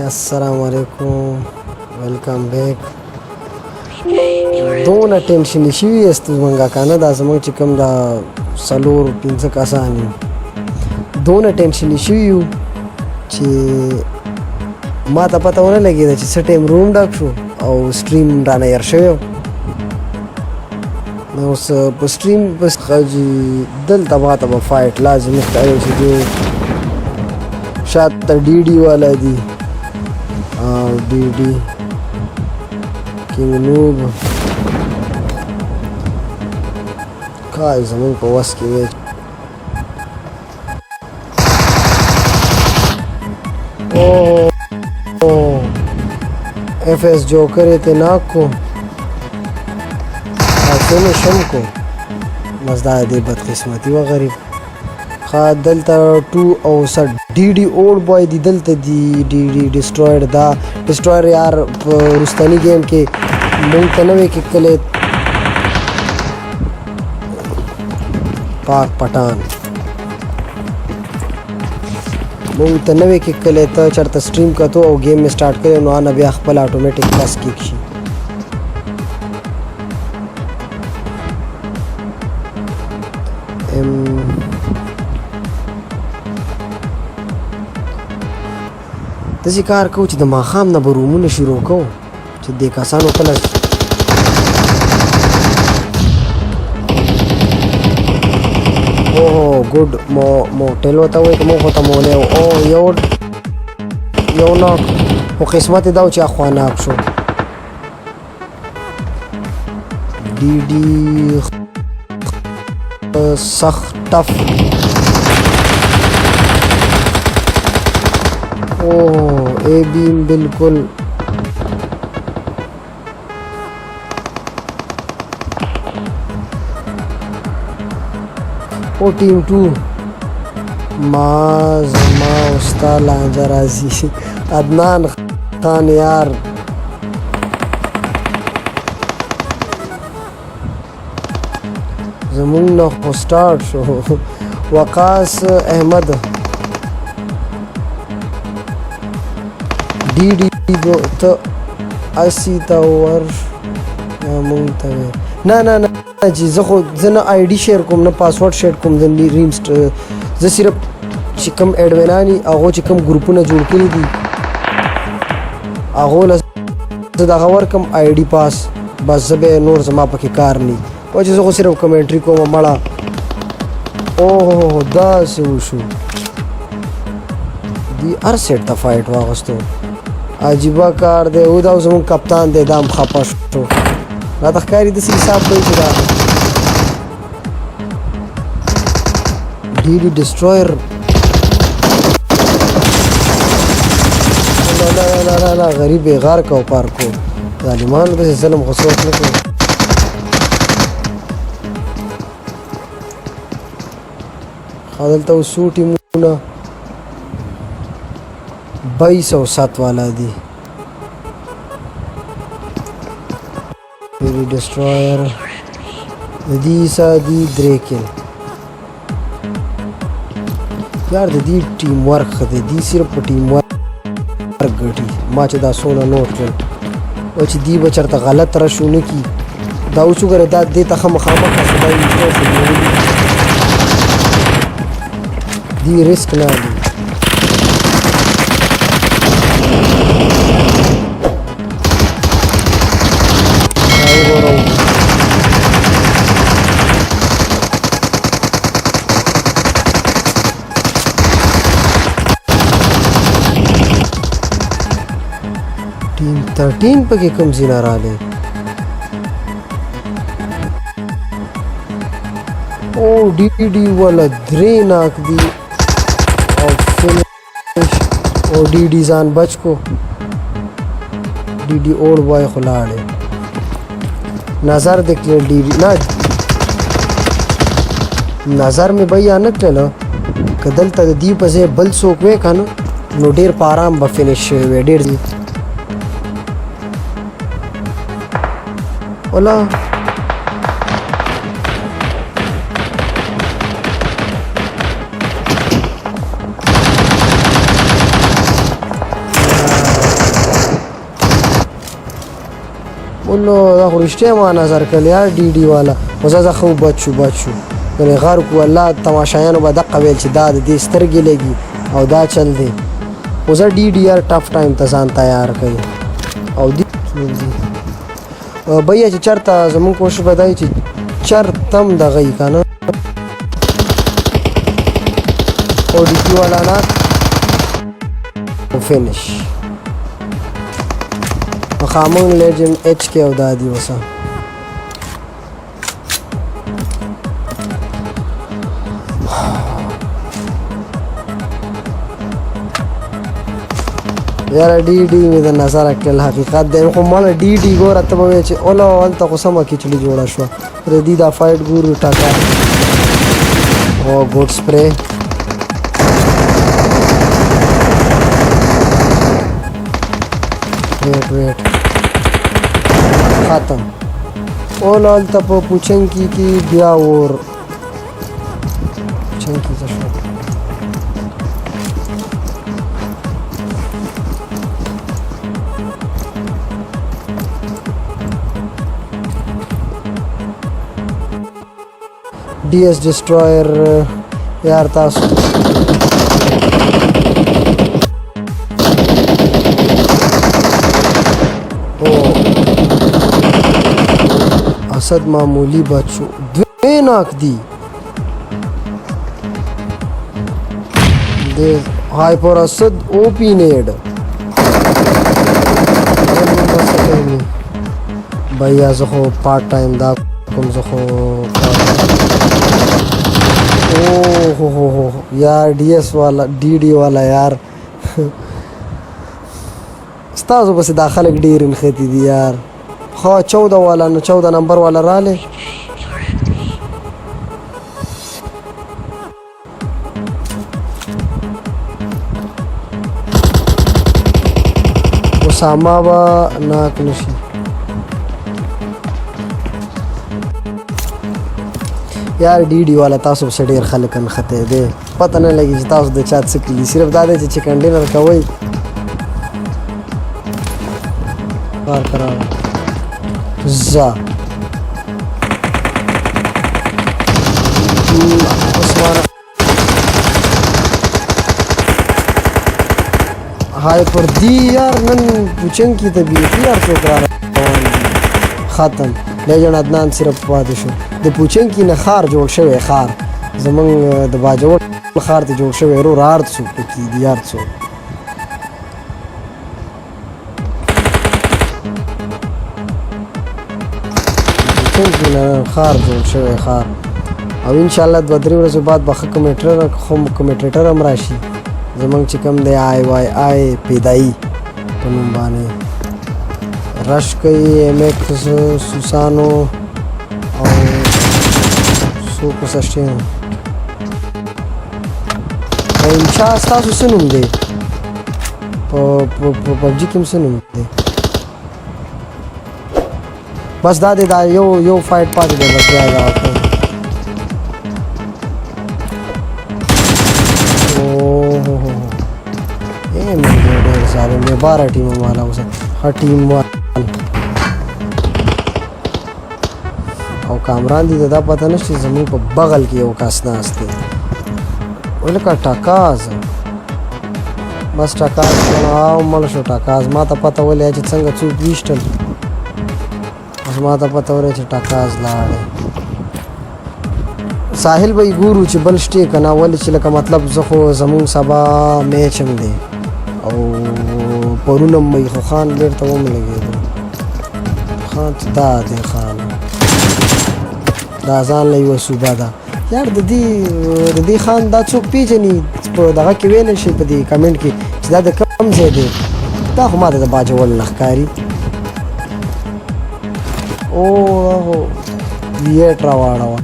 السلام علیکم ویلکم بیک. دونه ټینشن شوي یاست زمونږ کنه دا زمونږ چې کوم دا څلور پنځه کسان یو دونه ټینشن شوي یو چې ما ته پته ونه لګېده چې څه ټایم روم ډک شو او سټریم رانه هېر شوی نو اوس په سټریم بس خاجي دلته ماته به فایټ لازم ښکاري چې جو شاید ته ډي ډي والا دي ډي ډي کینګ نوب کای زمون په وس کې وی او اف ایس جوکر ته ناکو اسنه شم کو مزدا دې بدقسمتي و غریب خا دلته 2 او سر ډي ډي اول بوای دی دلته دی ډي ډي ډسټرویر دا ډسټرویر یار رستنی گیم کې مونږ ته نوې کې کله پاک پټان مونږ ته نوې کې کله ته چرته سټریم کتو او گیم می سٹارټ کړو نو ان بیا خپل اتوماتیک پاس کیک شي داسې کار کوو چې د ماښام نه به رومونه شروع کوو چې دې کسانو کله اوه ګوډ موټل ورته وایي که موږ ورته مولی او یو ناک خو قسمت یې دا و چې اخوا ناک شو ډي ډي سخت ټف اوه اے بیم بالکل او ټیم 2 ما زما استا لانجه راځي عدنان خان یار زمونږ نه خو سټارټ شو وقاص احمد ډي ډي ته 80 ته ور مونږ ته نه چې زه خو زه نه آی ډي شیر کوم نه پاسورډ شیر کوم زه زه صرف چې کوم ایډمنانی هغو چې کوم ګروپونه جوړ کړي دي هغو له زه دغه ورکم آی ډي پاس بس زه به نور زما پکې کار نه او چې زه خو صرف کمنټري کوم مړه اوه داسې وشو دی هر سیټ ته فایټ واغستو عجیبه کار دی او دا زمون کپتان دی دام خپه شو راته ښکاري داسې حساب کوي چې دا ډي ډي ډسټرویر نه غریب یې غار کو پار کو ظالمانو داسې ظلم خو څوک نه کوي دلته اوس څو ټیمونه 2207 والا دی پیری ډسټرویر دې سادي دریکل یار د دې ټیم ورک خدای دې صرف په ټیم ورک ګټي ما چې دا سونه نوٹ کړ او چې دی بچرته غلط راشونه کی دا اوس وګوره دا دې ته مخامخ خدای دی ریسک نه دی ټیم 13 پکې کوم ځینه راغلی او ډي ډي والا درې ناک دی او ډي ډي ځان بچ کو ډي ډي اور وای خلاړې نظر د کړل ډي نه نظر مې بیا نه کړل کدل ته دی په ځای بل څوک وې کنه نو ډیر په آرام به فینیش شوی ډیر ولا نو دا خو رښتیا ما نظر کړی یار ډي ډي والا خو زه خو بد شو یعنې غر کو الله تماشایانو به دقه ویل چې دا د دې سترګې لګي او دا چل دی خو زه ډي ډي یار ټف ټایم ته ځان تیار کوي او دې بیا چې چېرته زمونږ کوشش به دا وي چې چېرته هم دغه وي که نه او ډي پي والا نه فینش خامون لیجنډ ایچ کې او دا دي اوسه یاره ډي ډي مې د نظره کړل حقیقت دی خو ماله ډي ډي ګوره ته به وایې چې اوله هلته خو سمه کیچړي جوړه شوه پردي دا فایټ ګورو ټاکه او ګوډ سپری ویټ ختم اوله هلته په پوچنکي کې بیا اور پوچنکي ته شو DS destroyer یار تاسو اسد معمولی بچو دوی ناک دی دے هایپر اسد او پی نیڈ بھیا زخو پارٹ ٹائم دا کم زخو اوه یار D S والا D D والا یار ستاسو بس داخله ډیر انختی دي یار خو 14 والا نو 14 نمبر والا رااله اسامه با ناک نشي یار D D والا تاسو سره ډیر خلک انخته دي پته نه لګي چې تاسو د چات څخه کلی صرف دا دی چې چکن ډینر کوي کار کرا زا عثمان هاي پر دی یار نن پوچن کی طبیعت یار څوک را ختم لیجن عدنان صرف پاتې شو د پوچن کی نه خار جوړ شوی خار زمونږ د باجوړ خار ته جوړ شوی رو رارد سو پکې دی یار څو پوچن کی نه خار جوړ شوی خار او ان شاء الله 2-3 ورځې بعد به کمیټریټر هم راشي زمونږ چې کوم دی آی وای آی پیدایي په نوم باندې رش کوي ایم ایکس سوسانو او سو کوسشتین انشاء ستاسو څه نوم دی په پبجي کې څه نوم دی بس دا دی دا یو فایټ پاتې دی بس بیا دا ظالم دی 12 ټیم والا اوس هر ټیم او کامران دي دا پته نشته زموږ په بغل کې یو کس ناست دی ولکه ټاکاز بس ټاکاز او مل شو ټاکاز ما ته پته ولې چې څنګه څوک ویشتل بس ما ته پته ولې چې ټاکاز لاړې ساحل به ګورو چې بل شته کنه ولې چې لکه مطلب زه خو زمون سبا میچ هم دی او پرونه مې خو خان بیرته وم لګېدو خان دا دی خان دا ځان له یوه صوبه ده یار د دې خان دا څوک پیژني په دغه کې ویلی شي په دې کمنټ کې چې دا د کوم ځای دی دا خو ما ته د باجوړ نه ښکاري او ویټ راواړوه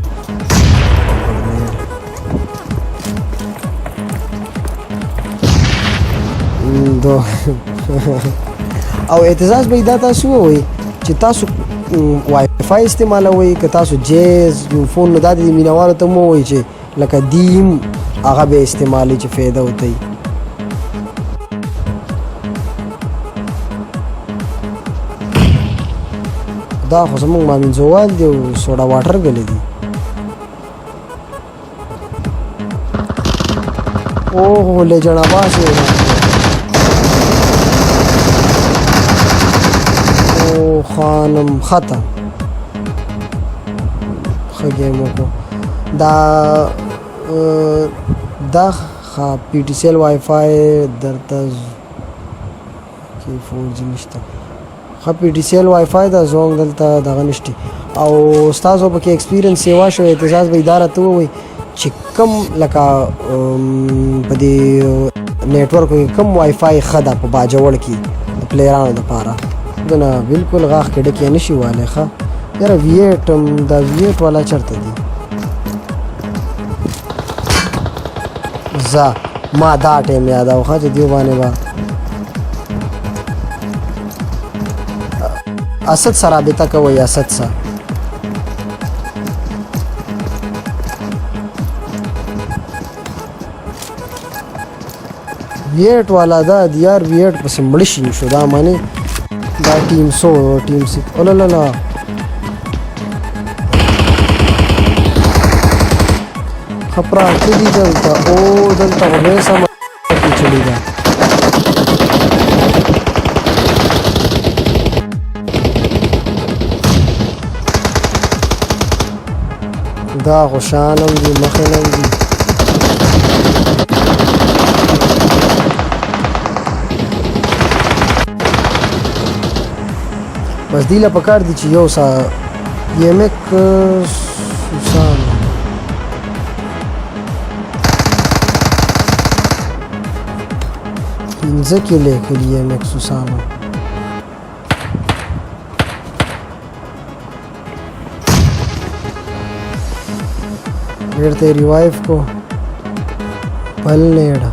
او اعتزاز به دا تاسو ووایي چې تاسو وای فای استعمالوئ که تاسو جیز فون نو دا د مینوالو ته مو وایي چې لکه دیم هغه به استعمالوي چې فایده وتی دا خو زمونږ مامنځوال دی او سوډا واټر ګلې دي. اوه لیجنډ عباس یې او خانم ختم ښه ګیم وکړو. دا پی ټي سی ایل وای فای درته کې 4G نشته. ښه پی ټي سی ایل وای فای دا زوم دلته دغه نشته او ستاسو پکې ایکسپیرینس سیوا شو اعتزاز به اداره ته ووایي چې کم لکه په دې نیټورک کې کم وای فای ښه ده په باجوړ کې د پلیرانو دپاره. دنه بالکل غاښ کې ډکې نشي والی. ښه یاره V8 دا V8 والا چېرته دی؟ زه ما دا ټایم یادوه ښه چې دیو باندې به اسد سره رابطه کوئ. اسد سره V8 والا دا دیار V8 پسې مړه شي شو دا معنی دا ټیم سو ټیم سی اولالا خپرا کلی دلته او دلته غوې سم چلی دا دا خوشانم دی مخنم دی. بس دیله پکار دی چې یو سا یمک سوسان پنځه کې لیکلی یمک سوسانو بیرته ریوایو کو بل نیډ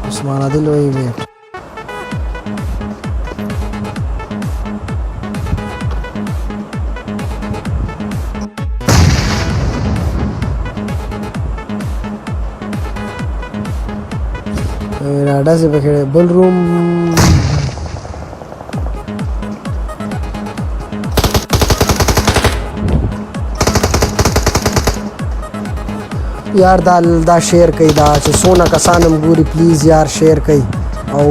عثمان عادل وی ویټ راډا سے پکړه بل روم یار دا شیر کوي دا چې سونه کسانم ګوري پلیز یار شیر کوي او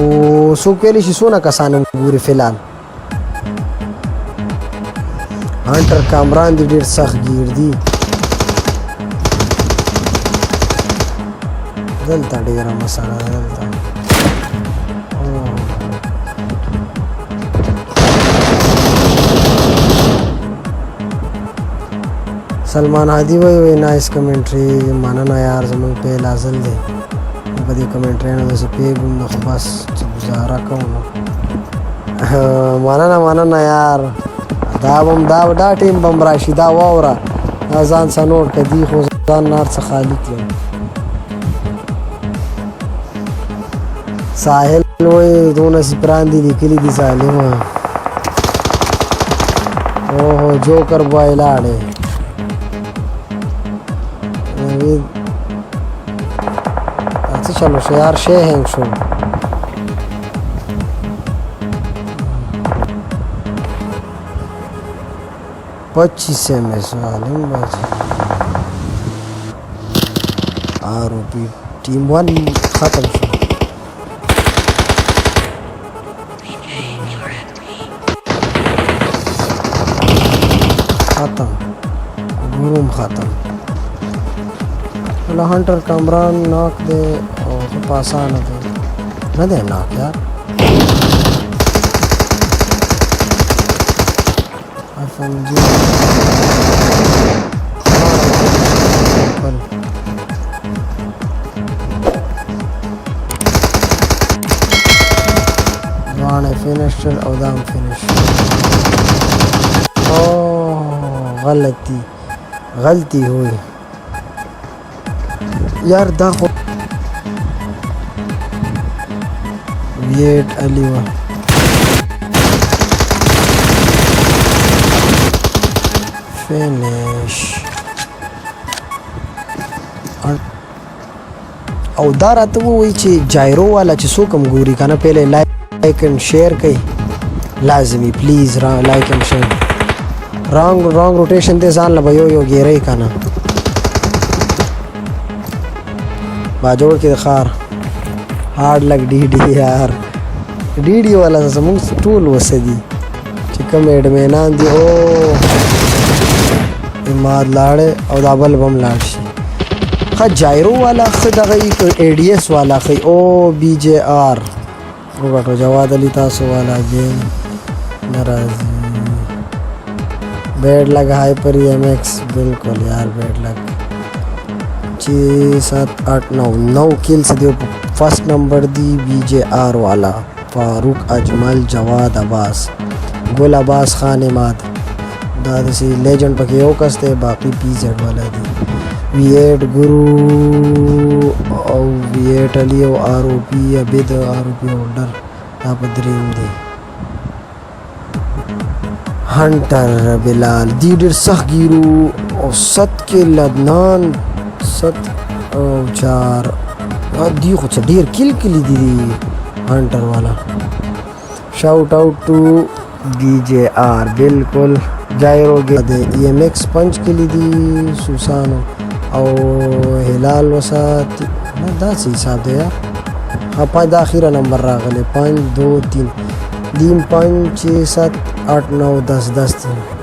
سو کېلی شي سونه کسانم ګوري فلال هانټر کامران دی ډیر سخت گیر دی دلته ډیره مساله دلته سلمان هادي وی نایس کمنټري مننه یار زموږ په لازل دی په دې کمنټري نه زه پیګم نو بس چې گزاره کوم مننه یار دا ټیم بم راشي دا واوره ځان سنور کدي خو ځان نار څخه خالی کړم ساحل وی دونه سپران دي لیکلي دي ظالم اوه جوکر بوای لاړې अच्छा चलो शे यार शे हैंग शो 25 में सालिम बाजी आरोपी टीम 1 खत्म शो खत्म रूम खत्म हंटर कमरान नाक दे और पासान दे न दे नाक यार फिनिशर औदाम फिनिश ओ गलती हुई यार दा वेट अलीवा फिनिश او دا راته ووایي چې جایرو والا چې څوک هم ګوري که نه پهله لایک اینډ شیر کوي لازمي پلیز لایک اینډ شیر رانګ روټیشن دی ځان له به یو ګیری که نه باجوړ کې د ښار هارډ لک ډي ډي یار ډي ډي والا زمونږ ټول وسه دي چې کوم ایډمینان دي او اماد لاړې او دا بل به هم لاړ شي ښه جایرو والا ښه دغه ای ډي ایس والا ښه او بي جے آر وګټو جواد علي تاسو والا جین نه راځي بیډ لګ هایپر ایم ایکس بالکل یار بیډ لګ 6 7 8 9 کلز دی فرسٹ نمبر دی بی جے آر والا فاروق اجمل جواد عباس گل عباس خان اماد دا دسی لیجنڈ پکې یو کس دی باقی پی زیډ والا دی وی ایٹ گرو او وی ایٹ علی او آر او پی عبید آر او پی هولډر دا په دریم دی هنټر بلال دی ډېر سخت ګیرو او 7 کې لدنان 7 او 4 دی خو څه ډېر کل کلی دی هنټر والا شاؤٹ آؤٹ ټو بی جے آر بالکل جایرو دی ای ایم ایکس 5 کلی دی سوسانو او هلال وسات نه دا څه حساب دی یار ها پنځ د اخیره نمبر راغلی 5 2 3 دیم 5 6 7 8 9 10 10